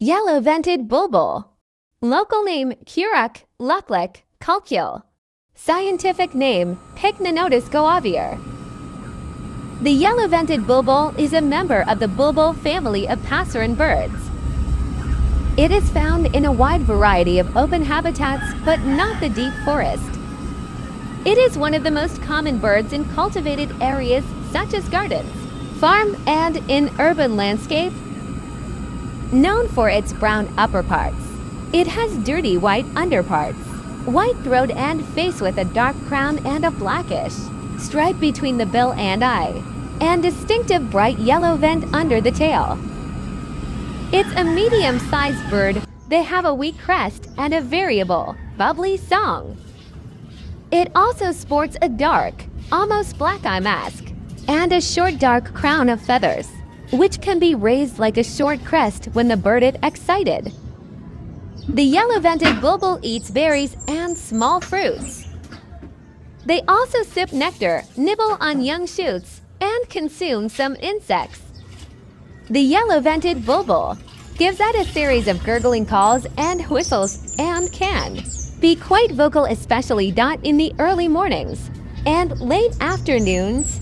Yellow-vented bulbul. Local name Curach, Luklak, Culcul. Scientific name Pycnonotus goavier. The yellow-vented bulbul is a member of the bulbul family of passerine birds. It is found in a wide variety of open habitats, but not the deep forest. It is one of the most common birds in cultivated areas such as gardens, farm, and in urban landscape. Known for its brown upperparts, it has dirty white underparts, white throat and face with a dark crown and a blackish stripe between the bill and eye, and distinctive bright yellow vent under the tail. It's a medium-sized bird. They have a weak crest and a variable, bubbly song. It also sports a dark, almost black eye mask, and a short dark crown of feathers, which can be raised like a short crest when the bird is excited. The yellow-vented bulbul eats berries and small fruits. They also sip nectar, nibble on young shoots, and consume some insects. The yellow-vented bulbul gives out a series of gurgling calls and whistles and can be quite vocal, especially in the early mornings and late afternoons.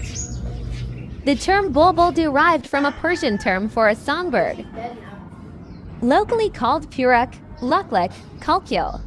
The term bulbul derived from a Persian term for a songbird, locally called Curach, Luklak, Culcul.